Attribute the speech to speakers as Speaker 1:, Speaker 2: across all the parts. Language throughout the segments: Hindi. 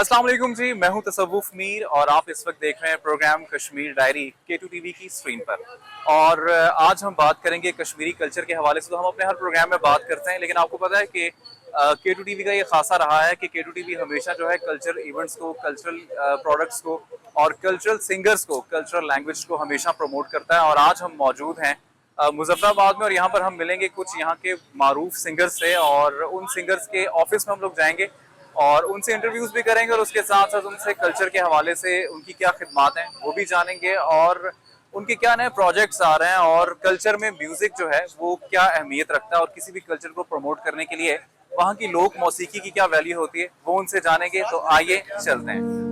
Speaker 1: अस्सलाम वालेकुम जी, मैं हूं तसव्वुफ मीर और आप इस वक्त देख रहे हैं program Kashmir diary K2 TV की स्क्रीन पर। और आज हम बात करेंगे कश्मीरी कल्चर के हवाले से। तो हम अपने हर प्रोग्राम में बात करते हैं, लेकिन आपको पता है कि K2 टीवी का ये खासा रहा है कि K2 टीवी हमेशा जो है कल्चर इवेंट्स को, कल्चरल प्रोडक्ट्स को और कल्चरल सिंगर्स को, कल्चरल लैंग्वेज को हमेशा प्रमोट करता है। और आज हम मौजूद हैं मुजफ्फराबाद में, और यहाँ पर हम मिलेंगे कुछ यहाँ के मारूफ सिंगर्स से, और उन सिंगर्स के ऑफिस में हम लोग जाएंगे और उनसे इंटरव्यूज भी करेंगे, और उसके साथ साथ उनसे कल्चर के हवाले से उनकी क्या खिदमात हैं वो भी जानेंगे, और उनके क्या नए प्रोजेक्ट्स आ रहे हैं, और कल्चर में म्यूजिक जो है वो क्या अहमियत रखता है, और किसी भी कल्चर को प्रमोट करने के लिए वहाँ की लोक मौसीकी की क्या वैल्यू होती है वो उनसे जानेंगे। तो आइए चलते हैं।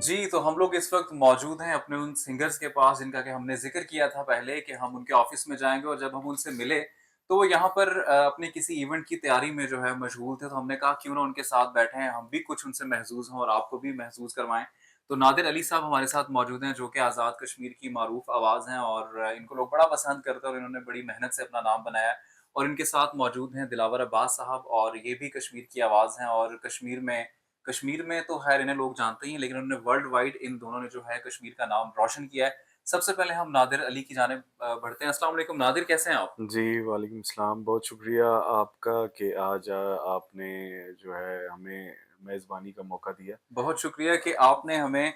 Speaker 1: जी, तो हम लोग इस वक्त मौजूद हैं अपने उन सिंगर्स के पास जिनका कि हमने जिक्र किया था पहले कि हम उनके ऑफिस में जाएंगे, और जब हम उनसे मिले तो वो यहाँ पर अपनी किसी इवेंट की तैयारी में जो है मशगूल थे। तो हमने कहा क्यों ना उनके साथ बैठे हैं, हम भी कुछ उनसे महसूस हों और आपको भी महसूस करवाएं। तो नादिर अली साहब हमारे साथ मौजूद हैं, जो कि आज़ाद कश्मीर की मारूफ आवाज़ हैं, और इनको लोग बड़ा पसंद करते हैं और इन्होंने बड़ी मेहनत से अपना नाम बनाया है। और इनके साथ मौजूद हैं दिलावर अब्बास साहब, और ये भी कश्मीर की आवाज़ हैं, और कश्मीर में तो खैर इन्हें लोग जानते ही हैं, लेकिन उन्होंने वर्ल्ड वाइड इन दोनों ने जो है कश्मीर का नाम रोशन किया है। सबसे पहले हम नादिर अली की जानिब बढ़ते हैं। अस्सलाम वालेकुम नादिर, कैसे हैं आप?
Speaker 2: जी, वालेकुम सलाम। बहुत शुक्रिया आपका कि आज आपने जो है हमें मेज़बानी का मौका दिया।
Speaker 1: बहुत शुक्रिया कि आपने हमें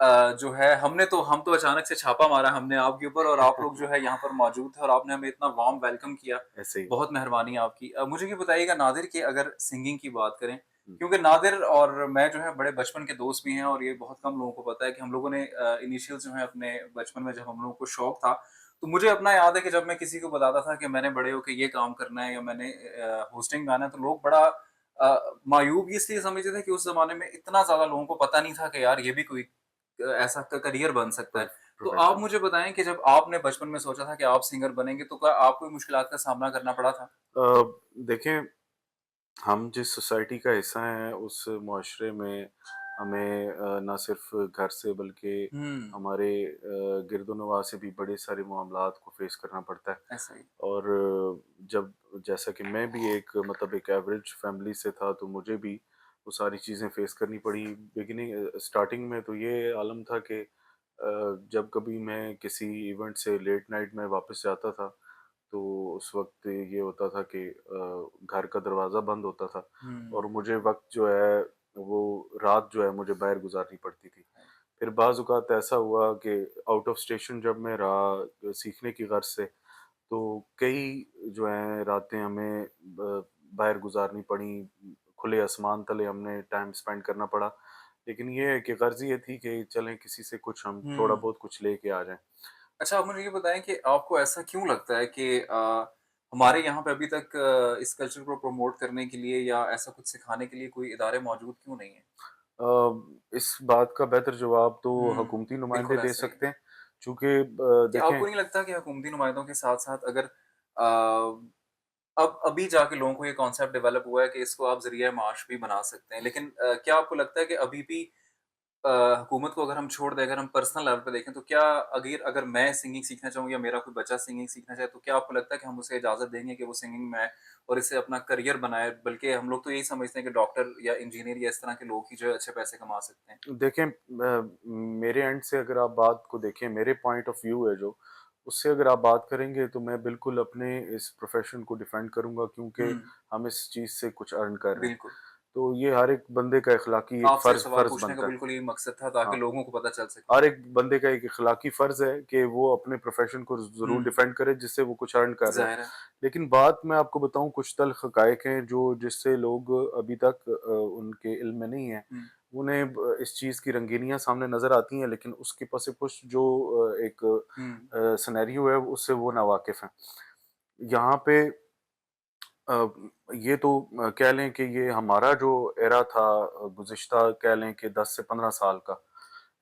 Speaker 1: जो है हम तो अचानक से छापा मारा हमने आपके ऊपर, और आप लोग जो है यहाँ पर मौजूद थे और आपने हमें इतना वार्म वेलकम किया।
Speaker 2: ऐसे ही।
Speaker 1: बहुत मेहरबानी आपकी। मुझे ये बताइएगा नादिर कि अगर सिंगिंग की बात करें,
Speaker 2: हुँ,
Speaker 1: क्योंकि नादिर और मैं जो है बड़े बचपन के दोस्त भी हैं, और ये बहुत कम लोगों को पता है कि हम लोगों ने इनिशियल जो है अपने बचपन में जब हम लोगों को शौक था, तो मुझे अपना याद है कि जब मैं किसी को बताता था कि मैंने बड़े होके ये काम करना है या मैंने होस्टिंग में आना है, तो लोग बड़ा मायूब इसलिए समझते थे कि उस ज़माने में इतना ज़्यादा लोगों को पता नहीं था कि यार ये भी कोई ऐसा करियर बन सकता है। तो आप
Speaker 2: प्रोफ़ेशन।
Speaker 1: मुझे बताएँ कि जब आपने बचपन में सोचा था कि आप सिंगर बनेंगे, तो क्या आपको मुश्किलात का सामना करना पड़ा था?
Speaker 2: देखें, हम जिस सोसाइटी का हिस्सा हैं, उस मुआशरे में हमें ना सिर्फ़ घर से बल्कि
Speaker 1: हुँ,
Speaker 2: हमारे गिरदो-नवाह से भी बड़े सारे मामलात को फ़ेस करना पड़ता है।
Speaker 1: ऐसा ही।
Speaker 2: और जब जैसा कि मैं भी एक एवरेज फैमिली से था, तो मुझे भी वो सारी चीज़ें फ़ेस करनी पड़ी। स्टार्टिंग में तो ये आलम था कि जब कभी मैं किसी इवेंट से लेट नाइट में वापस जाता था, तो उस वक़्त ये होता था कि घर का दरवाज़ा बंद होता था और
Speaker 1: हुँ,
Speaker 2: मुझे वक़्त जो है, वो रात जो है मुझे बाहर गुज़ारनी पड़ती थी। फिर बाज़ औक़ात ऐसा हुआ कि आउट ऑफ स्टेशन जब मैं रहा सीखने की गर्ज़ से, तो कई जो हैं रातें हमें बाहर गुज़ारनी पड़ी, खुले आसमान तले हमने टाइम स्पेंड करना पड़ा। लेकिन ये है कि गर्ज़ ये थी कि चलें किसी से कुछ हम थोड़ा
Speaker 1: हुँ।
Speaker 2: बहुत कुछ लेके आ जाएँ।
Speaker 1: अच्छा, आप मुझे ये बताएँ कि आपको ऐसा क्यों लगता है कि हमारे यहाँ पे अभी तक इस कल्चर को प्रमोट करने के लिए या ऐसा कुछ सिखाने के लिए कोई इदारे मौजूद क्यों नहीं हैं?
Speaker 2: इस बात का बेहतर जवाब तो
Speaker 1: हुँ,
Speaker 2: हुकूमती नुमाइंदे
Speaker 1: बिल्कुल
Speaker 2: दे
Speaker 1: ऐसा ही।
Speaker 2: सकते हैं, चूँकि
Speaker 1: कि
Speaker 2: देखें।
Speaker 1: आपको नहीं लगता कि हुकूमती नुमाइंदों के साथ-साथ अगर अब अभी जाके लोगों को ये कॉन्सेप्ट डेवलप हुआ है कि इसको आप ज़रिया-ए-माश भी बना सकते हैं। लेकिन क्या आपको लगता है कि अभी भी अ, हुकूमत को अगर हम छोड़ दें, अगर हम पर्सनल लेवल पे देखें, तो क्या अगर मैं सिंगिंग सीखना चाहूँ या मेरा कोई बच्चा सिंगिंग सीखना चाहे, तो क्या आपको लगता है कि हम उसे इजाज़त देंगे कि वो सिंगिंग में आए और इसे अपना करियर बनाए? बल्कि हम लोग तो यही समझते हैं कि डॉक्टर या इंजीनियर या इस तरह के लोग ही जो है अच्छे पैसे कमा सकते हैं।
Speaker 2: देखें, मेरे एंड से अगर आप बात को देखें, मेरे पॉइंट ऑफ व्यू है जो, उससे अगर आप बात करेंगे तो मैं बिल्कुल अपने इस प्रोफ़ेशन को डिफेंड करूँगा, क्योंकि
Speaker 1: हुँ,
Speaker 2: हम इस चीज़ से कुछ अर्न कर रहे हैं।
Speaker 1: बिल्कुल।
Speaker 2: तो ये हर एक बंदे का इखलाकी एक
Speaker 1: आपसे
Speaker 2: फ़र्ज़
Speaker 1: सवाल
Speaker 2: फ़र्ज़
Speaker 1: पूछने का
Speaker 2: बनता है।
Speaker 1: बिल्कुल यही मकसद था ताकि
Speaker 2: हाँ।
Speaker 1: लोगों को पता चल सके।
Speaker 2: हर एक बंदे का एक इखलाकी फ़र्ज़ है कि वो अपने प्रोफ़ेशन को
Speaker 1: हुँ,
Speaker 2: ज़रूर डिफेंड करे जिससे वो कुछ अर्न कर रहा है।
Speaker 1: ज़ाहिर है।
Speaker 2: लेकिन बात मैं आपको बताऊँ, कुछ तल्ख़ हक़ाइक़ हैं जो जिससे लोग अभी तक उनके इल्म में नहीं है।
Speaker 1: हुँ,
Speaker 2: उन्हें इस चीज़ की रंगीनियाँ सामने नज़र आती हैं, लेकिन उसके पस-ए-पुश जो एक
Speaker 1: हुँ,
Speaker 2: सिनेरियो है उससे वो नावाकिफ़ हैं। यहाँ पे अ, ये तो कह लें कि ये हमारा जो एरा था, गुज़िश्ता कह लें कि 10 से 15 साल का,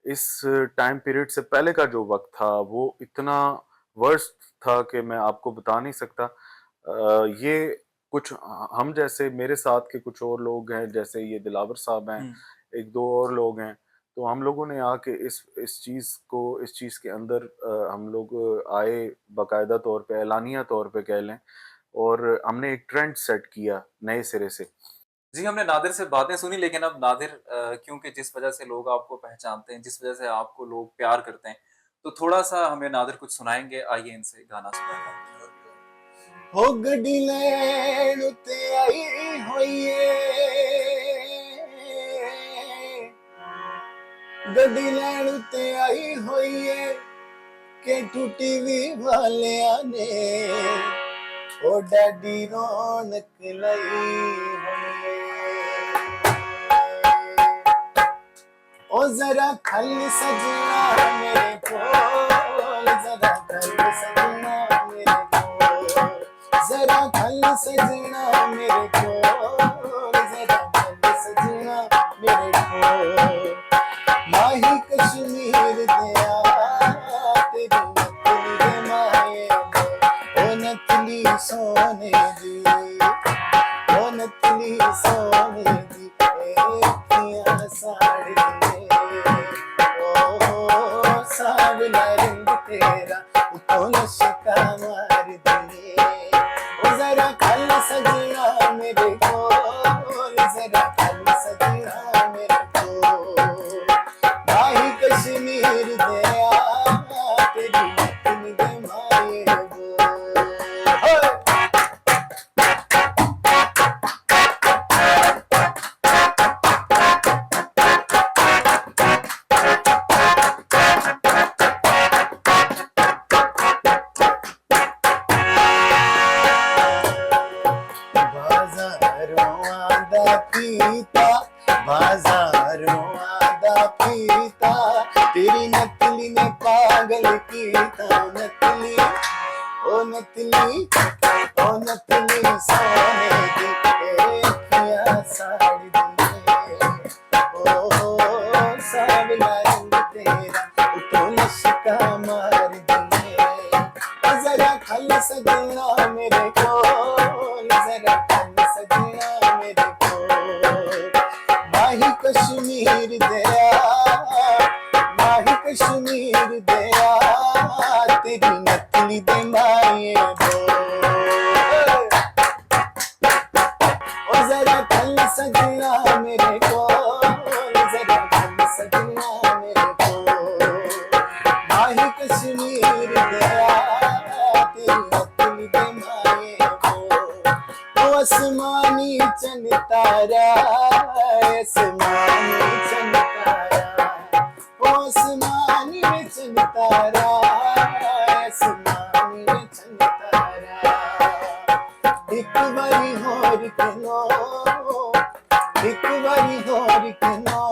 Speaker 2: इस टाइम पीरियड से पहले का जो वक़्त था, वो इतना वर्स्ट था कि मैं आपको बता नहीं सकता। ये कुछ हम जैसे मेरे साथ के कुछ और लोग हैं, जैसे ये दिलावर साहब हैं,
Speaker 1: हम्म।
Speaker 2: एक दो और लोग हैं। तो हम लोगों ने आके इस चीज़ के अंदर हम लोग आए, बाकायदा तौर पे, एलानिया तौर पे कह लें, और हमने एक ट्रेंड सेट किया नए सिरे से।
Speaker 1: जी, हमने नादिर से बातें सुनी, लेकिन अब नादिर क्योंकि जिस वजह से लोग आपको पहचानते हैं, जिस वजह से आपको लोग प्यार करते हैं, तो थोड़ा-सा हमें नादिर कुछ सुनाएँगे। आइए इनसे गाना सुनते हैं।
Speaker 3: हो गड्डी लैन उत्ते आई होई गड्डी लैन उत्ते आई होई के टूटी वी वालिया ने ओ डैडी रौनक लाई होई ओ जरा खल सजना मेरे कोल जरा खल सजना मेरे कोल जरा खल सजना मेरे कोल जरा खल सजना मेरे कोल माही कश्मीर दया तेरी नतली दे माए ओ नतली सोने दी ओ नतली सोने दी अखियां साड़ी ओ सावला रंग तेरा तो लशका मार दिए ओ जरा खल सजना मेरे कोल जरा खल सजना मेरे कोल माही कश्मीर दया तेरी नतनी दे माए बोल बाजारों आदा पीता बाजारों आदा पीता तेरी नकली ने पागल कीता नकली ओ नकली ओ नकली सोने दी अखियां साड़ी दी ओ सावला रंग तेरा तो लशका मार दिए ओ जरा खल सजना मेरे कोल जरा खल सजना मेरे कोल माही कश्मीर दया माही कश्मीर दया तेरी नकली दे माए बोल ओ जरा खल सजना मेरे कोल जरा खल सजना मेरे कोल माही कश्मीर दया तेरी नकली दे माए बोल ओ आसमानी चन तारा आसमानी चन तारा ओ आसमानी में चन तारा आसमानी में चन तारा एक बारी होर कनो एक बारी होर कनो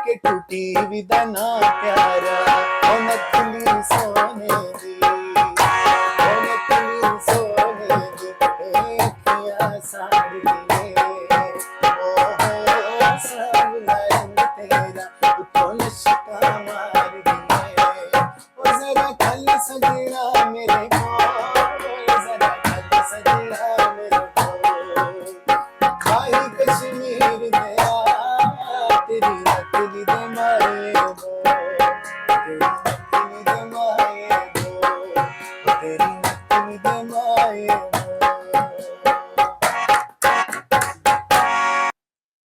Speaker 3: के टूटी विदना प्यारा ओ नकली सोने दी ओ नकली सोने दी अखियां साड़ी दी ओ सावला रंग तेरा तो लशका मार दिए ओ जरा खल सजना मेरे कोल जरा खल सजना मेरे कोल माही कश्मीर दया तेरी नकली दे माए बोल तेरी नकली दे माए बोल तेरी नकली दे माए बोल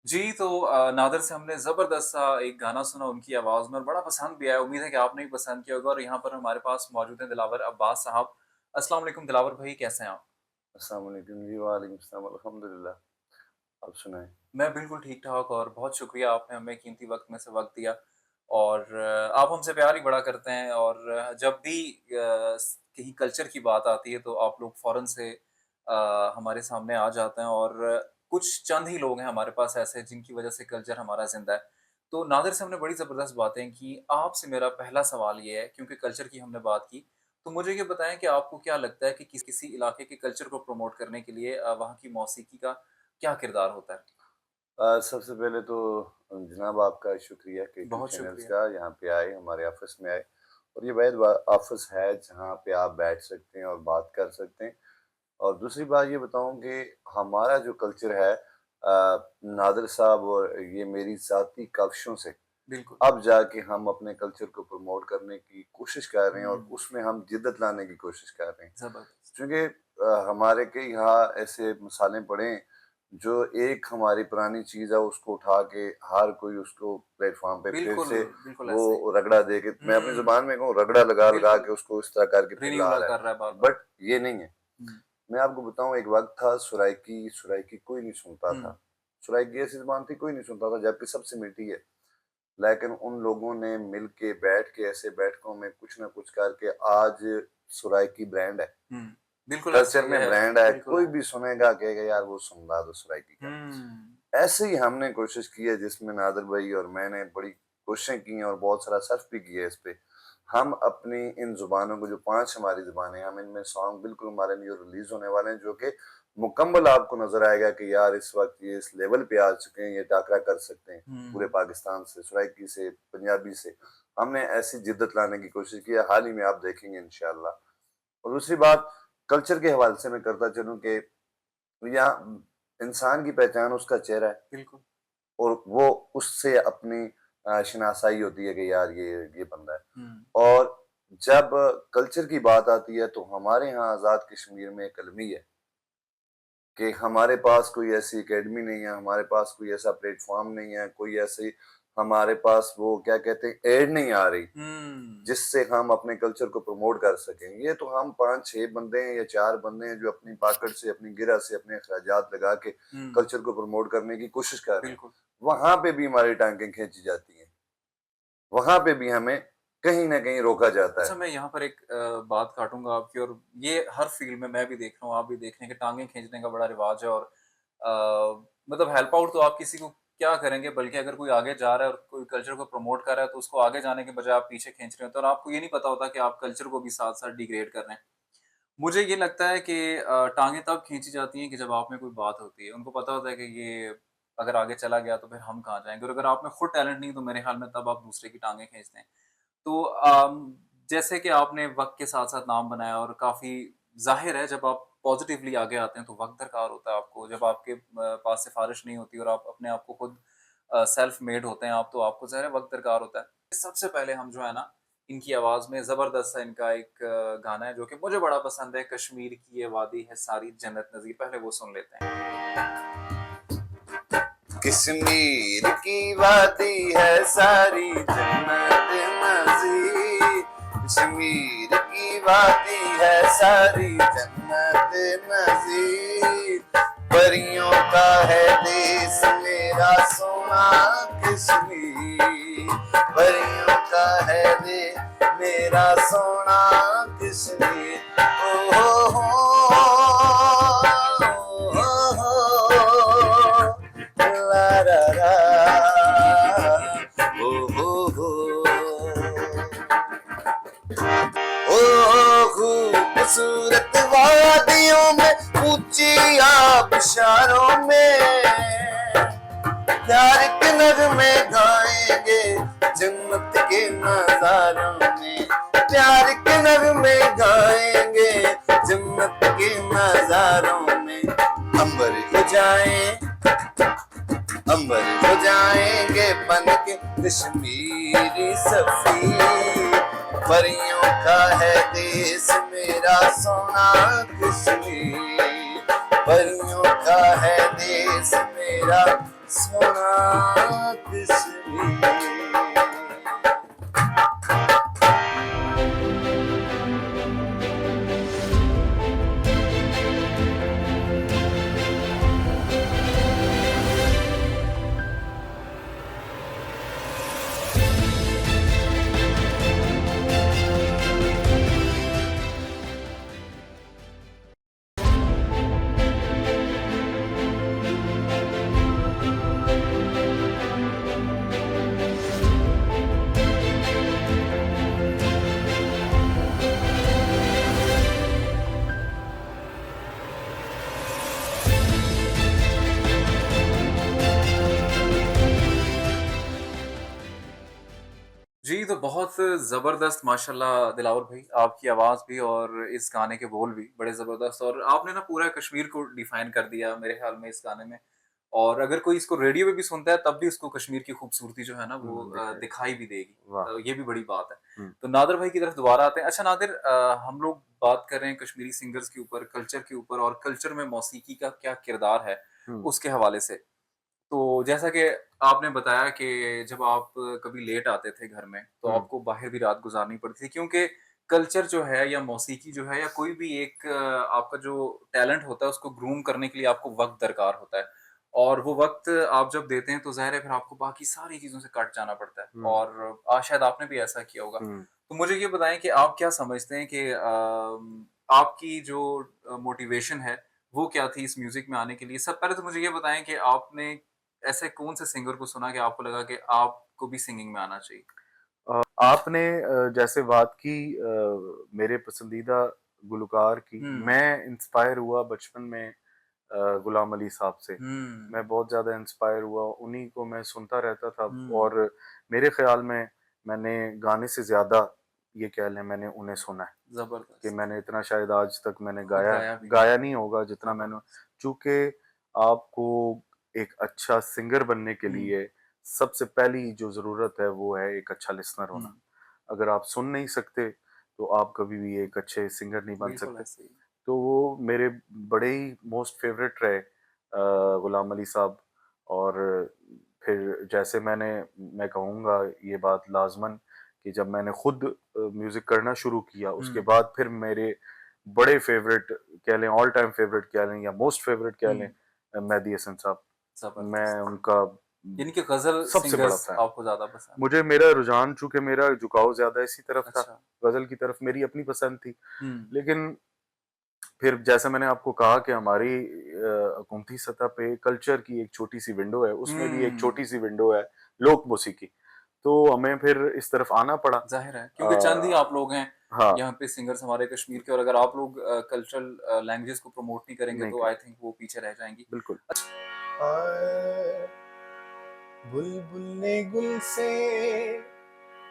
Speaker 1: जी, तो नादिर से हमने ज़बरदस्त सा एक गाना सुना उनकी आवाज़ में और बड़ा पसंद भी आया। उम्मीद है कि आपने भी पसंद किया होगा। और यहाँ पर हमारे पास मौजूद हैं दिलावर अब्बास साहब। अस्सलाम वालेकुम दिलावर भाई, कैसे हैं आप?
Speaker 4: अस्सलाम वालेकुम जी, वालेकुम सलाम, अल्हम्दुलिल्लाह। आप सुनाएं।
Speaker 1: मैं बिल्कुल ठीक-ठाक और बहुत शुक्रिया आपने हमें कीमती वक़्त में से वक़्त दिया। और आप हमसे प्यार ही बड़ा करते हैं। और जब भी कहीं कल्चर की बात आती है तो आप लोग फ़ौरन से हमारे सामने आ जाते हैं। और कुछ चंद ही लोग हैं हमारे पास ऐसे जिनकी वज़ह से कल्चर हमारा ज़िंदा है। तो नादिर से हमने बड़ी ज़बरदस्त बातें की। आपसे मेरा पहला सवाल ये है, क्योंकि कल्चर की हमने बात की, तो मुझे ये बताएँ कि आपको क्या लगता है कि किसी इलाके के कल्चर को प्रमोट करने के लिए वहाँ की मौसीकी का क्या किरदार होता है?
Speaker 4: सबसे पहले तो जनाब आपका शुक्रिया के2
Speaker 1: बहुत
Speaker 4: चैनल्स
Speaker 1: शुक्रिया।
Speaker 4: का, यहाँ पे आए, हमारे ऑफ़िस में आए। और ये वाहिद ऑफ़िस है जहाँ पे आप बैठ सकते हैं और बात कर सकते हैं। और दूसरी बात ये बताऊं कि हमारा जो कल्चर है, नादिर साहब और ये मेरी ज़ाती काविशों से
Speaker 1: बिल्कुल।
Speaker 4: अब जाके हम अपने कल्चर को प्रमोट करने की कोशिश कर रहे हैं और
Speaker 1: हम्म,
Speaker 4: उसमें हम जिद्दत लाने की कोशिश कर रहे हैं।
Speaker 1: जबरदस्त।
Speaker 4: क्योंकि हमारे के यहाँ ऐसे मिसालें पड़े हैं, जो एक हमारी पुरानी चीज़ है उसको उठा के हर कोई उसको प्लेटफॉर्म पे फिर
Speaker 1: बिल्कुल
Speaker 4: से
Speaker 1: बिल्कुल ऐसे ही।
Speaker 4: वो रगड़ा दे के, मैं अपनी
Speaker 1: हम्म,
Speaker 4: ज़ुबान में कहूँ रगड़ा लगा लगा
Speaker 1: बिल्कुल
Speaker 4: के उसको इस तरह करके फिर ला
Speaker 1: रिन्यूअल
Speaker 4: रहा
Speaker 1: कर रहा है बार
Speaker 4: है,
Speaker 1: बार।
Speaker 4: बट ये नहीं है।
Speaker 1: हम्म,
Speaker 4: मैं आपको बताऊं, एक वक्त था सुराइकी सुराइकी कोई नहीं सुनता
Speaker 1: हम्म,
Speaker 4: था। सुराइकी ऐसी ज़ुबान थी कोई नहीं सुनता था, जबकि सबसे मीठी है। लेकिन उन लोगों ने मिल के बैठ के ऐसे बैठकों में कुछ ना कुछ करके आज सुराइकी ब्रांड है,
Speaker 1: हम्म, बिल्कुल ऐसे
Speaker 4: कल्चर
Speaker 1: ही
Speaker 4: में
Speaker 1: है।
Speaker 4: ब्रांड है।
Speaker 1: बिल्कुल
Speaker 4: कोई
Speaker 1: है।
Speaker 4: भी सुनेगा कहेगा यार वो सुन रहा तो सुराइकी का।
Speaker 1: हम्म,
Speaker 4: ऐसे ही हमने कोशिश की है, जिसमें नादिर भाई और मैंने बड़ी कोशिशें की हैं और बहुत सारा सर्फ भी किया है इस पे। हम अपनी इन जुबानों को, जो 5 हमारी जुबानें हैं, हम इनमें सॉन्ग बिल्कुल हमारे न्यू रिलीज होने वाले हैं, जो कि मुकम्मल आपको नजर आएगा कि यार इस वक्त ये इस लेवल पे आ चुके हैं, ये टाकरा कर सकते हैं पूरे
Speaker 1: हम्म,
Speaker 4: पाकिस्तान से, सराइकी से, पंजाबी से। हमने ऐसी जिद्दत लाने की कोशिश की है, हाल ही में आप देखेंगे इंशाल्लाह। और दूसरी बात कल्चर के हवाले से मैं करता चलूँ कि यहाँ इंसान की पहचान उसका चेहरा है,
Speaker 1: बिल्कुल।
Speaker 4: और वो उससे अपनी शनासाई होती है कि यार ये बंदा है।
Speaker 1: हम्म,
Speaker 4: और जब कल्चर की बात आती है तो हमारे यहाँ आज़ाद कश्मीर में एक अलमी है कि हमारे पास कोई ऐसी एकेडमी नहीं है, हमारे पास कोई ऐसा प्लेटफॉर्म नहीं है, कोई ऐसी हमारे पास वो क्या कहते हैं एड नहीं आ रही
Speaker 1: हम्म,
Speaker 4: जिससे हम अपने कल्चर को प्रमोट कर सकें। ये तो हम 5-6 बंदे हैं या 4 बंदे हैं जो अपनी पॉकेट से, अपनी गिरा से, अपने अखराजात लगा के
Speaker 1: हम्म,
Speaker 4: कल्चर को प्रमोट करने की कोशिश कर रहे हैं।
Speaker 1: बिल्कुल।
Speaker 4: वहां पे भी हमारी टांगें खींची जाती हैं, वहां पे भी हमें कहीं ना कहीं रोका जाता
Speaker 1: अच्छा,
Speaker 4: है।
Speaker 1: मैं यहाँ पर एक बात काटूंगा आपकी, और ये हर फील्ड में मैं भी देख रहा हूँ, आप भी देख रहे हैं कि टांगे खींचने का बड़ा रिवाज है। और मतलब हेल्प आउट तो आप किसी को क्या करेंगे, बल्कि अगर कोई आगे जा रहा है और कोई कल्चर को प्रमोट कर रहा है तो उसको आगे जाने के बजाय आप पीछे खींच रहे हो, तो और आपको ये नहीं पता होता कि आप कल्चर को भी साथ साथ डिग्रेड कर रहे हैं। मुझे ये लगता है कि टांगे तब खींची जाती हैं कि जब आप में कोई बात होती है। उनको पता होता है कि ये अगर आगे चला गया तो फिर हम कहाँ जाएंगे, और अगर आप में खुद टैलेंट नहीं तो मेरे ख्याल में तब आप दूसरे की टांगे खींचते हैं। तो जैसे कि आपने वक़्त के साथ-साथ नाम बनाया, और काफ़ी ज़ाहिर है जब आप पॉज़िटिवली आगे आते हैं तो वक़्त दरकार होता है आपको। जब आपके पास सिफ़ारिश नहीं होती और आप अपने आप को खुद सेल्फ मेड होते हैं आप, तो आपको ज़ाहिर है वक़्त दरकार होता है। सबसे पहले हम जो है ना, इनकी आवाज़ में ज़बरदस्त सा इनका एक गाना है जो कि मुझे बड़ा पसंद है, कश्मीर की ये वादी है सारी जन्नत नज़ीर। पहले वो सुन लेते हैं।
Speaker 4: कश्मीर की वादी है सारी जन्नत नज़ीर, कश्मीर की वादी है सारी जन्नत नज़ीर, परियों का है देश मेरा सोना कश्मीर, परियों का है देश मेरा सोना कश्मीर। ओ हो ला रा रा, हो ओ खूबसूरत वादियों में, ऊंची आबशारों में, प्यार के नगमे गाएंगे जन्नत के नजारों में, प्यार के नगमे गाएंगे जन्नत के नजारों में। अंबर हो जाए, अंबर हो जाएंगे बन के कश्मीरी सफीर, परियों का है देश मेरा सोना कश्मीर, परियों का है देश मेरा सोना कश्मीर।
Speaker 1: बहुत ज़बरदस्त माशाल्लाह दिलावर भाई, आपकी आवाज़ भी और इस गाने के बोल भी बड़े ज़बरदस्त, और आपने ना पूरा कश्मीर को डिफ़ाइन कर दिया मेरे ख़्याल में इस गाने में। और अगर कोई इसको रेडियो पे भी सुनता है तब भी उसको कश्मीर की खूबसूरती जो है ना वो
Speaker 2: दिखाई
Speaker 1: दिखाई भी देगी।
Speaker 2: वाह
Speaker 1: ये भी बड़ी बात है।
Speaker 2: हम्म,
Speaker 1: तो नादिर भाई की तरफ दोबारा आते हैं। अच्छा नादिर, हम लोग बात कर रहे हैं कश्मीरी सिंगर्स के ऊपर, कल्चर के ऊपर, और कल्चर में मौसीकी का क्या किरदार है
Speaker 2: हम्म,
Speaker 1: उसके हवाले से। तो जैसा कि आपने बताया कि जब आप कभी लेट आते थे घर में तो
Speaker 2: हम्म,
Speaker 1: आपको बाहर भी रात गुजारनी पड़ती थी, क्योंकि कल्चर जो है या मौसीकी जो है या कोई भी एक आपका जो टैलेंट होता है उसको ग्रूम करने के लिए आपको वक्त दरकार होता है, और वो वक्त आप जब देते हैं तो ज़ाहिर है फिर आपको बाकी सारी चीज़ों से कट जाना पड़ता है,
Speaker 2: हम्म,
Speaker 1: और आज शायद आपने भी ऐसा किया होगा।
Speaker 2: हम्म।
Speaker 1: तो मुझे ये बताएं कि आप क्या समझते हैं कि आपकी जो मोटिवेशन है वो क्या थी इस म्यूजिक में आने के लिए? सब पहले तो मुझे ये बताएं कि आपने ऐसे कौन से सिंगर को सुना कि आपको लगा कि आपको भी सिंगिंग में आना चाहिए?
Speaker 2: आपने जैसे बात की मेरे पसंदीदा गुलकार की,
Speaker 1: हुँ,
Speaker 2: मैं इंस्पायर हुआ बचपन में गुलाम अली साहब से।
Speaker 1: हुँ,
Speaker 2: मैं बहुत ज़्यादा इंस्पायर हुआ, उन्हीं को मैं सुनता रहता था।
Speaker 1: हुँ,
Speaker 2: और मेरे ख़्याल में मैंने गाने से ज़्यादा, ये कह लें, मैंने उन्हें सुना है कि
Speaker 1: ज़बरदस्त।
Speaker 2: मैंने इतना शायद आज तक मैंने
Speaker 1: खुद
Speaker 2: गाया
Speaker 1: गाया भी नहीं।
Speaker 2: गाया नहीं होगा जितना मैंने। चूँकि आपको एक अच्छा सिंगर बनने के
Speaker 1: हुँ,
Speaker 2: लिए सबसे पहली जो ज़रूरत है वो है एक अच्छा लिसनर
Speaker 1: हुँ,
Speaker 2: होना। अगर आप सुन नहीं सकते तो आप कभी भी एक अच्छे सिंगर नहीं बन
Speaker 1: बिल्कुल
Speaker 2: सकते।
Speaker 1: ऐसे ही।
Speaker 2: तो वो मेरे बड़े ही मोस्ट फेवरेट रहे गुलाम अली साहब। और फिर जैसे मैं कहूँगा ये बात लाज़मन कि जब मैंने खुद म्यूज़िक करना शुरू किया उसके
Speaker 1: हुँ,
Speaker 2: बाद फिर मेरे बड़े फेवरेट कह लें, ऑल टाइम फेवरेट कह लें या मोस्ट फेवरेट कह लें,
Speaker 1: हुँ,
Speaker 2: मेहदी हसन साहब। मैं
Speaker 1: ज़बरदस्त।
Speaker 2: उनका
Speaker 1: यानी कि गज़ल
Speaker 2: सबसे बड़ा
Speaker 1: सिंगर्स
Speaker 2: फ़ैन।
Speaker 1: आपको ज़्यादा पसंद है।
Speaker 2: मुझे मेरा रुझान, चूँकि मेरा झुकाव ज़्यादा इसी तरफ था,
Speaker 1: अच्छा।
Speaker 2: गज़ल की तरफ मेरी अपनी पसंद थी।
Speaker 1: हुँ,
Speaker 2: लेकिन फिर जैसा मैंने आपको कहा कि हमारी हुकूमती सतह पे कल्चर की एक छोटी-सी विंडो है, उसमें भी एक
Speaker 1: हुँ,
Speaker 2: छोटी-सी विंडो है लोक मौसीकी। तो हमें फिर इस तरफ आना पड़ा।
Speaker 1: ज़ाहिर है क्योंकि चंद ही आप लोग हैं
Speaker 2: हाँ,
Speaker 1: यहाँ पे सिंगर्स हमारे कश्मीर के, और अगर आप लोग कल्चरल लैंग्वेजेस को प्रमोट नहीं करेंगे
Speaker 2: नहीं
Speaker 1: तो
Speaker 2: कर
Speaker 1: आई थिंक वो पीछे रह जाएँगी।
Speaker 2: बिल्कुल।
Speaker 3: और बुलबुल ने गुल से,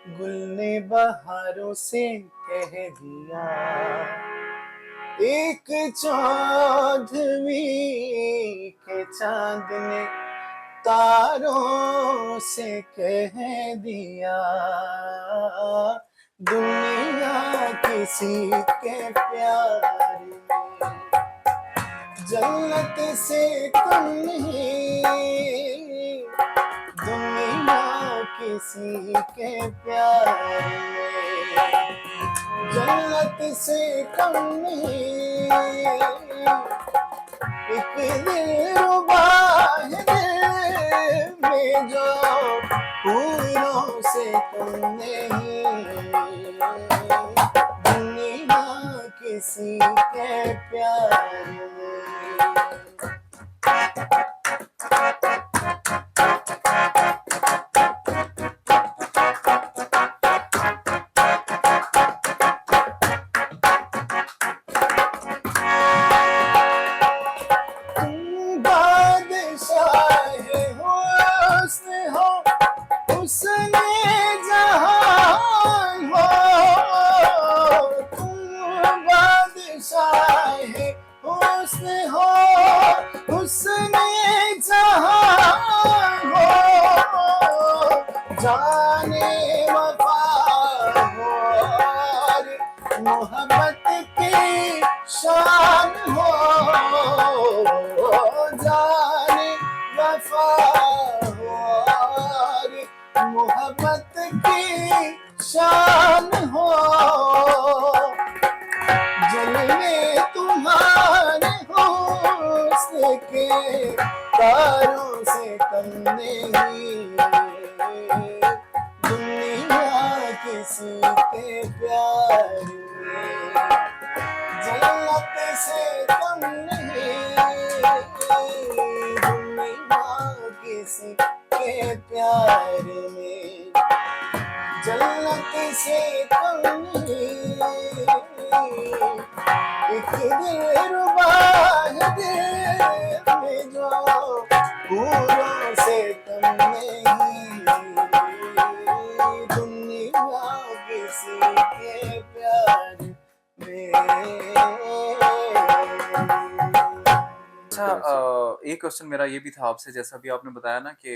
Speaker 3: गुल ने बहारों से कह दिया, एक चौदहवीं के चांद ने तारों से कह दिया, दुनिया किसी के प्यार में जन्नत से कम नहीं, दुनिया किसी के प्यार में जन्नत से कम नहीं, एक दिलरुबा है दिल में जो हूरों से कम नहीं, दुनिया किसी के प्यार में। तुम बादशाह हो, हुस्न हो, हुस्न जहां हो, तुम बादशाह हुस्न हो, हुस्न जहां हो, जाने वफा हो और मोहब्बत की शान हो, जाने वफा हो और मोहब्बत की शान हो, जलवे तुम्हारे हुस्न के तारों से कम नहीं, दुनिया किसी के प्यार में जन्नत से कम नहीं, दुनिया किसी के प्यार में जन्नत से कम नहीं, एक दिलरुबा है दिल में जो हूरों से कम नहीं, दुनिया
Speaker 1: एक क्वेश्चन मेरा ये भी था आपसे, जैसा भी आपने बताया ना कि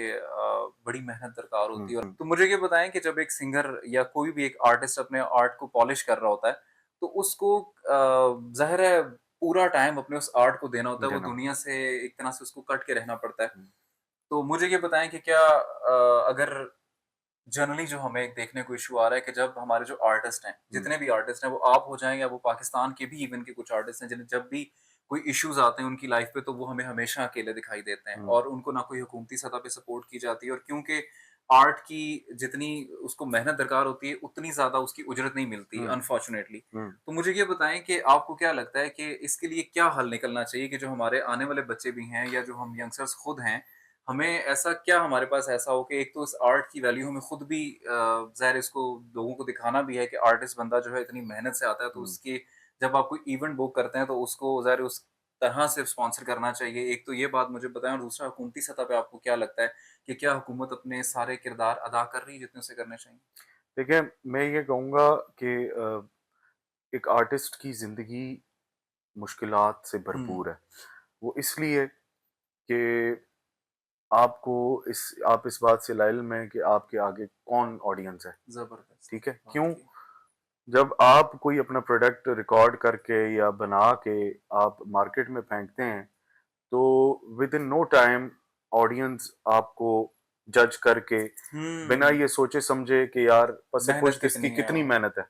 Speaker 1: बड़ी मेहनत दरकार होती है, और तो मुझे ये बताएं कि जब एक सिंगर या कोई भी एक आर्टिस्ट अपने आर्ट को पॉलिश कर रहा होता है, तो उसको ज़ाहिर है पूरा टाइम अपने उस आर्ट को देना होता है, वो
Speaker 2: देना।
Speaker 1: दुनिया से एक तरह से उसको कट के रहना पड़ता है।
Speaker 2: हम्म।
Speaker 1: तो मुझे ये बताएं कि क्या अगर जनरली जो हमें देखने को इशू आ रहा है कि जब हमारे जो आर्टिस्ट हैं, जितने भी आर्टिस्ट हैं, वो आप हो जाएं या वो पाकिस्तान के भी इवन के कुछ आर्टिस्ट हैं, जिन्हें जब भी कोई इश्यूज आते हैं उनकी लाइफ पे, तो वो हमें हमेशा अकेले दिखाई देते हैं,
Speaker 2: हम्म।
Speaker 1: और उनको ना कोई हुकूमती सतह पे सपोर्ट की जाती है, और क्योंकि आर्ट की जितनी उसको मेहनत दरकार होती है उतनी ज्यादा उसकी उजरत नहीं मिलती,
Speaker 2: हम्म।
Speaker 1: अनफॉर्चुनेटली।
Speaker 2: हम्म।
Speaker 1: तो मुझे ये बताएं कि आपको क्या लगता है कि इसके लिए क्या हल निकलना चाहिए, कि जो हमारे आने वाले बच्चे भी हैं या जो हम यंगस्टर्स खुद हैं, हमें ऐसा क्या हमारे पास ऐसा हो कि एक तो इस आर्ट की वैल्यू हमें खुद भी ज़ाहिर इसको लोगों को दिखाना भी है कि आर्टिस्ट बंदा जो है इतनी मेहनत से आता है, तो
Speaker 2: हम्म।
Speaker 1: उसके जब आप कोई इवेंट बुक करते हैं तो उसको ज़ाहिर उस तरह से स्पॉन्सर करना चाहिए। एक तो ये बात मुझे बताएं, और दूसरा हुकूमती सतह पे आपको क्या लगता है कि क्या हुकूमत अपने सारे किरदार अदा कर रही है जितने उसे करने चाहिए?
Speaker 2: देखिए, मैं ये कहूँगा कि एक आर्टिस्ट की जिंदगी मुश्किलात से
Speaker 1: हम्म।
Speaker 2: भरपूर है। वो इसलिए कि आपको आप इस बात से लाइल में कि आपके आगे कौन ऑडियंस है।
Speaker 1: जबरदस्त
Speaker 2: ठीक है, क्यों?
Speaker 1: वाकई।
Speaker 2: जब आप कोई अपना प्रोडक्ट रिकॉर्ड करके या बना के आप मार्केट में फेंकते हैं, तो within no time audience आपको जज करके बिना
Speaker 1: हम्म।
Speaker 2: ये सोचे समझे कि यार पसे
Speaker 1: मेहनत
Speaker 2: पुश्त इसकी
Speaker 1: कितनी है,
Speaker 2: कितनी
Speaker 1: और
Speaker 2: मेहनत है,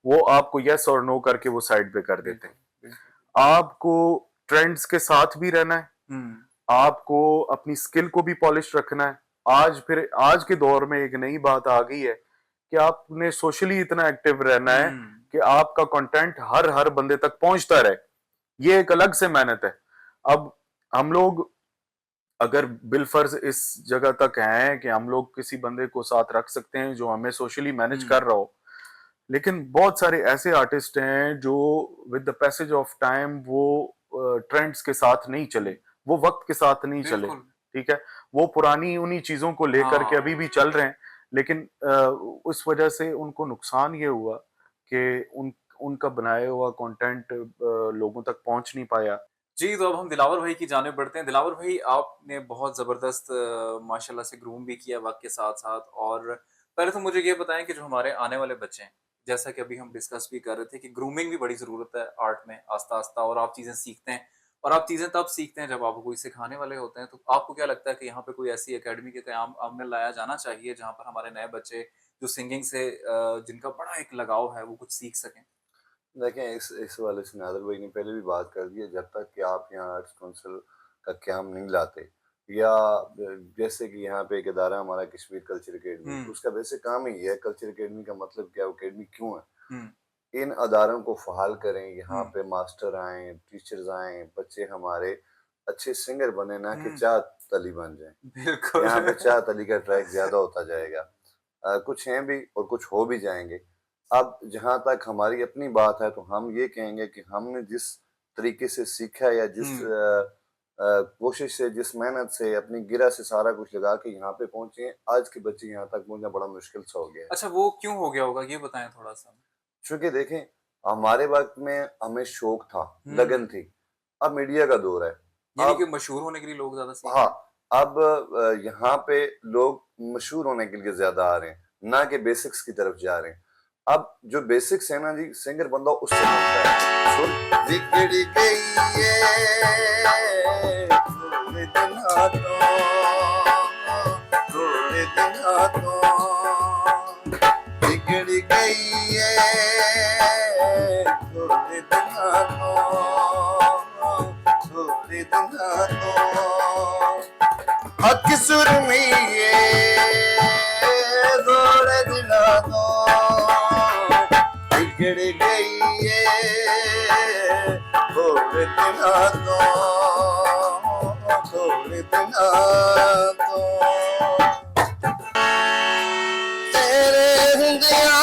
Speaker 2: वो आपको यस और नो करके वो साइड पे कर देते
Speaker 1: बिल्कुल
Speaker 2: हैं।
Speaker 1: बिल्कुल।
Speaker 2: आपको ट्रेंड्स के साथ भी रहना है,
Speaker 1: हम्म।
Speaker 2: आपको अपनी स्किल को भी पॉलिश रखना है। आज के दौर में एक नई बात आ गई है कि आपने सोशली इतना एक्टिव रहना है
Speaker 1: हम्म।
Speaker 2: कि आपका कंटेंट हर बंदे तक पहुंचता रहे। ये एक अलग से मेहनत है। अब हम लोग अगर बिलफर्ज इस जगह तक हैं कि हम लोग किसी बंदे को साथ रख सकते हैं जो हमें सोशली मैनेज
Speaker 1: हम्म।
Speaker 2: कर रहा हो, लेकिन बहुत सारे ऐसे आर्टिस्ट हैं जो with the passage of time वो ट्रेंड्स के साथ नहीं चले, वो वक्त के साथ नहीं चले।
Speaker 1: बिल्कुल।
Speaker 2: ठीक है, वो पुरानी उन्हीं चीजों को लेकर के
Speaker 1: हाँ।
Speaker 2: अभी भी चल रहे हैं, लेकिन उस वजह से उनको नुकसान ये हुआ कि उनका बनाया हुआ कंटेंट लोगों तक पहुंच नहीं पाया।
Speaker 1: जी, तो अब हम दिलावर भाई की जानिब बढ़ते हैं। दिलावर भाई, आपने बहुत ज़बरदस्त माशाल्लाह से ग्रूम भी किया वक़्त के साथ-साथ, और पहले तो मुझे ये बताएँ कि जो हमारे आने वाले बच्चे हैं, जैसा कि अभी हम डिस्कस भी कर रहे थे कि ग्रूमिंग भी बड़ी ज़रूरत है आर्ट में आस्ता-आस्ता, और आप चीज़ें सीखते हैं, और आप चीज़ें तब सीखते हैं जब आपको कोई सिखाने वाले होते हैं। तो आपको क्या लगता है कि यहाँ पे कोई ऐसी अकेडमी के क़याम अमल लाया जाना चाहिए जहाँ पर हमारे नए बच्चे जो सिंगिंग से जिनका बड़ा एक लगाव है, वो कुछ सीख सकें?
Speaker 4: देखें, इस वाले से नादर भाई ने पहले भी बात कर दी है। जब तक कि आप यहाँ आर्ट्स काउंसिल का क़याम नहीं लाते, या जैसे कि यहाँ पे एक इदारा हमारा कश्मीर कल्चर अकेडमी,
Speaker 1: हुँ।
Speaker 4: उसका बेसिक काम ही है। कल्चर अकेडमी का मतलब क्या है, अकेडमी क्यों है?
Speaker 1: हुँ।
Speaker 4: इन अदारों को फ़हाल करें, यहाँ
Speaker 1: हुँ।
Speaker 4: पे मास्टर आएँ, टीचर्स आएँ, बच्चे हमारे अच्छे सिंगर बने, ना कि
Speaker 1: हुँ।
Speaker 4: चाहत अली बन जाएँ।
Speaker 1: बिल्कुल।
Speaker 4: यहाँ पे चाहत अली का ट्रैक ज़्यादा होता जाएगा। कुछ हैं भी और कुछ हो भी जाएँगे। अब जहाँ तक हमारी अपनी बात है, तो हम ये कहेंगे कि हमने जिस तरीके से सीखा, या जिस
Speaker 1: हुँ।
Speaker 4: कोशिश से, जिस मेहनत से, अपनी गिरा से सारा कुछ लगा के यहाँ पे पहुँचे हैं, आज के बच्चे यहाँ तक पहुँचना बड़ा मुश्किल सा हो गया है।
Speaker 1: अच्छा, वो क्यों हो गया होगा, ये बताएँ थोड़ा-सा?
Speaker 4: चूँकि देखें, हमारे वक़्त में हमें शौक था, लगन
Speaker 1: हुँ।
Speaker 4: थी। अब मीडिया का दौर है।
Speaker 1: यानी कि
Speaker 4: अब
Speaker 1: मशहूर होने के लिए लोग ज़्यादा सीख
Speaker 4: हाँ,
Speaker 1: रहे हैं।
Speaker 4: अब यहाँ पे लोग मशहूर होने के लिए ज़्यादा आ रहे हैं, ना कि बेसिक्स की तरफ जा रहे हैं। अब जो बेसिक्स है ना जी, सिंगर बंदा उससे बनता है। सुर बिगड़ गई है थोड़े दिन हाथों, थोड़े दिन हाथों, बिगड़ गई है थोड़े दिन हाथों, थोड़े दिन हाथों, हक सुर में ये थोड़े दिन हाथों, बिगड़ गई है थोड़े दिन हाथों, थोड़े दिन हाथों, तेरे हुंदिया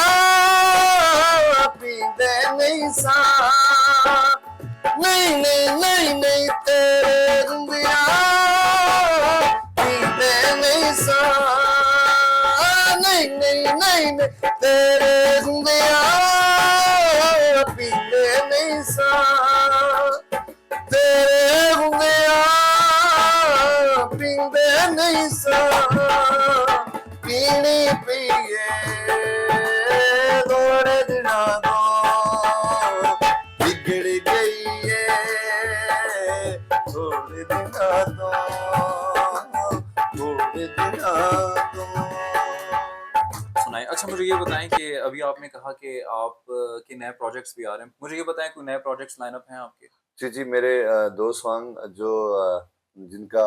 Speaker 4: पींदे नहीं सा, नहीं नहीं नहीं नहीं, तेरे हुंदिया पींदे नहीं सा, नहीं नहीं नहीं नहीं, तेरे हुंदिया पींदे नहीं सा, तेरे हुंदिया बीड़ी पिए थोड़े दिना तो बिगड़ गई है थोड़े दिना तो थोड़े दिना तो।
Speaker 1: सुनाइए। अच्छा मुझे ये बताएं कि अभी आपने कहा कि आप के नए प्रोजेक्ट्स भी आ रहे हैं, मुझे ये बताएं कोई नए प्रोजेक्ट्स लाइनअप हैं आपके?
Speaker 4: जी जी, मेरे दो सॉन्ग जो जिनका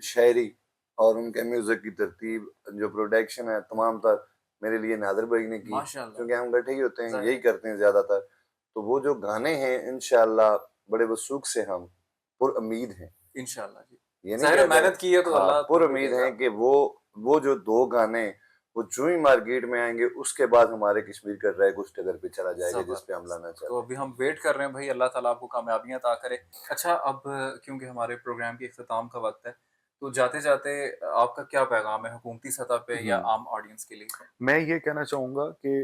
Speaker 4: शायरी और उनके म्यूजिक की तरतीब जो प्रोडक्शन है तमाम तर मेरे लिए नादिर भाई ने की,
Speaker 1: माशाल्लाह,
Speaker 4: क्योंकि हम इकट्ठे ही होते हैं,
Speaker 1: ज़ाहिर
Speaker 4: यही
Speaker 1: है,
Speaker 4: करते हैं ज्यादातर। तो वो जो गाने हैं इंशाअल्लाह बड़े वसूख से हम पुर उम्मीद हैं,
Speaker 1: इंशाल्लाह जी।
Speaker 4: ये नहीं
Speaker 1: ज़ाहिर है
Speaker 4: कहते हैं,
Speaker 1: मेहनत की है तो
Speaker 4: हाँ
Speaker 1: अल्लाह
Speaker 4: पुर
Speaker 1: तवफ़ीक
Speaker 4: उम्मीद
Speaker 1: देगा।
Speaker 4: हैं कि वो जो दो गाने वो जो ही मार्केट में आएंगे उसके बाद हमारे कश्मीर का ट्रैक उस टगर पे चला जाएगा जिस पे हम
Speaker 1: ज़बरदस्त।
Speaker 4: लाना
Speaker 1: तो
Speaker 4: चाहते हैं।
Speaker 1: अभी हम वेट कर रहे हैं भाई, अल्लाह ताला आपको कामयाबियाँ अता करे। अच्छा अब क्योंकि हमारे प्रोग्राम के इख्तिताम का वक़्त है, तो जाते-जाते आपका क्या पैगाम है हुकूमती सतह पे या
Speaker 2: हम्म,
Speaker 1: आम ऑडियंस के लिए?
Speaker 2: मैं ये कहना चाहूँगा कि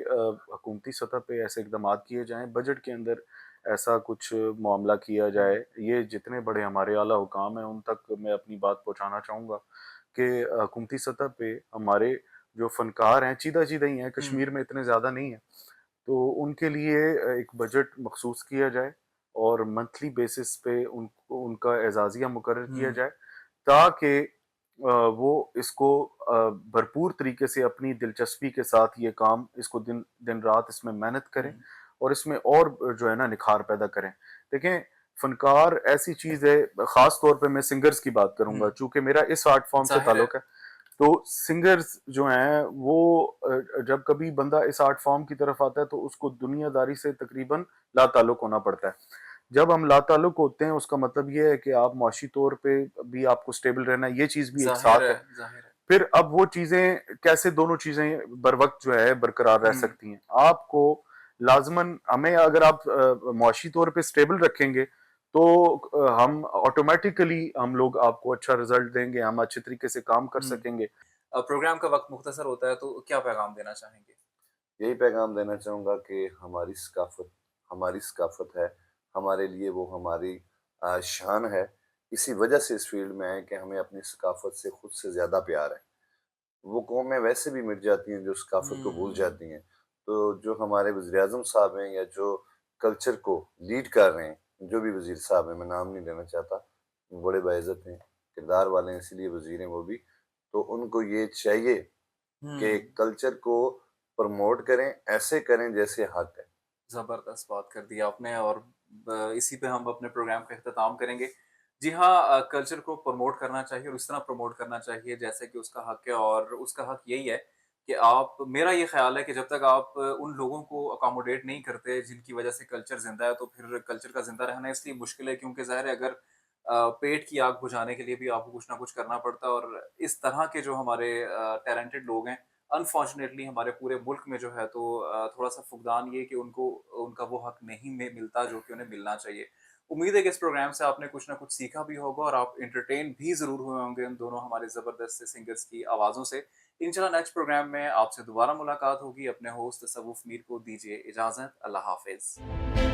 Speaker 2: हुकूमती सतह पे ऐसे इक़दामात किए जाएँ, बजट के अंदर ऐसा कुछ मामला किया
Speaker 1: हुँ,
Speaker 2: जाए। ये जितने बड़े हमारे आला हुकाम हैं, उन तक मैं अपनी बात पहुँचाना चाहूँगा कि हुकूमती सतह पे हमारे जो फ़नकार हैं, चीदा-चीदा ही हैं,
Speaker 1: हुँ,
Speaker 2: कश्मीर में इतने ज़्यादा नहीं हैं। तो उनके लिए एक बजट मखसूस किया जाए और मंथली बेसिस पे उनका एजाज़िया मुकर्रर किया
Speaker 1: हुँ,
Speaker 2: जाए, ताकि वो इसको भरपूर तरीके से अपनी दिलचस्पी के साथ ये काम इसको दिन दिन रात इसमें मेहनत करें
Speaker 1: हुँ,
Speaker 2: और इसमें और जो है ना निखार पैदा करें। देखें, फनकार ऐसी चीज़ है, ख़ास तौर पे मैं सिंगर्स की बात
Speaker 1: हुँ,
Speaker 2: करूँगा, चूँकि मेरा इस आर्ट फॉर्म से
Speaker 1: ज़ाहिर है।
Speaker 2: ताल्लुक है। तो सिंगर्स जो हैं वो जब कभी बंदा इस आर्ट फॉर्म की तरफ आता है तो उसको दुनियादारी से तकरीबन लाताल्लुक होना पड़ता है। जब हम लाताल्लुक होते हैं उसका मतलब ये है कि आप मुआशी तौर पे भी आपको स्टेबल रहना है, ये चीज़ भी एक
Speaker 1: ज़ाहिर
Speaker 2: साथ
Speaker 1: है,
Speaker 2: है।
Speaker 1: ज़ाहिर है।
Speaker 2: फिर अब वो चीज़ें कैसे दोनों चीज़ें बरवक़्त जो है बरकरार रह
Speaker 1: हुँ,
Speaker 2: सकती हैं। आपको लाज़िमन हमें अगर आप मुआशी तौर पे स्टेबल रखेंगे तो हम ऑटोमैटिकली हम लोग आपको अच्छा रिज़ल्ट देंगे, हम अच्छे तरीके से काम कर
Speaker 1: हुँ।
Speaker 2: सकेंगे।
Speaker 1: प्रोग्राम का वक़्त मुख्तसर होता है तो क्या पैगाम देना चाहेंगे?
Speaker 4: यही पैगाम देना चाहूँगा कि हमारी सकाफ़त है, हमारे लिए वो हमारी शान है। इसी वजह से इस फ़ील्ड में आए कि हमें अपनी सकाफ़त से खुद से ज़्यादा प्यार है। वो कौमें वैसे भी मिट जाती हैं जो सकाफ़त को भूल
Speaker 1: हुँ,
Speaker 4: जाती हैं। तो जो हमारे वज़ीर-ए-आज़म साहब हैं या जो कल्चर को लीड कर रहे हैं, जो भी वज़ीर साहब हैं, मैं नाम नहीं लेना चाहता, वो बड़े बाइज़्ज़त हैं, किरदार वाले हैं इसीलिए वज़ीर हैं वो भी। तो उनको ये चाहिए कि
Speaker 1: हुँ।
Speaker 4: कल्चर को प्रमोट करें, ऐसे करें जैसे हक है।
Speaker 1: ज़बरदस्त बात कर दी आपने और इसी पे हम अपने प्रोग्राम का इख्तिताम करेंगे। जी हाँ, कल्चर को प्रमोट करना चाहिए और इस तरह प्रमोट करना चाहिए जैसे कि उसका हक है और उसका हक यही है कि आप मेरा ये ख़्याल है कि जब तक आप उन लोगों को अकोमोडेट नहीं करते जिनकी वज़ह से कल्चर ज़िंदा है, तो फिर कल्चर का ज़िंदा रहना इसलिए मुश्किल है क्योंकि ज़ाहिर है अगर पेट की आग बुझाने के लिए भी आपको कुछ ना कुछ करना पड़ता है और इस तरह के जो हमारे टैलेंटेड लोग हैं अनफॉर्चुनेटली हमारे पूरे मुल्क में जो है तो थोड़ा-सा फुकदान ये है कि उनको उनका वो हक नहीं मिलता जो कि उन्हें मिलना चाहिए। उम्मीद है कि इस प्रोग्राम से आपने कुछ ना कुछ सीखा भी होगा और आप एंटरटेन भी ज़रूर हुए होंगे इन दोनों हमारे ज़बरदस्त से सिंगर्स की आवाज़ों से। इंशाल्लाह नेक्स्ट प्रोग्राम में आपसे दोबारा मुलाकात होगी। अपने होस्ट तसव्वुफ़ मीर को दीजिए इजाज़त। अल्लाह हाफ़िज़।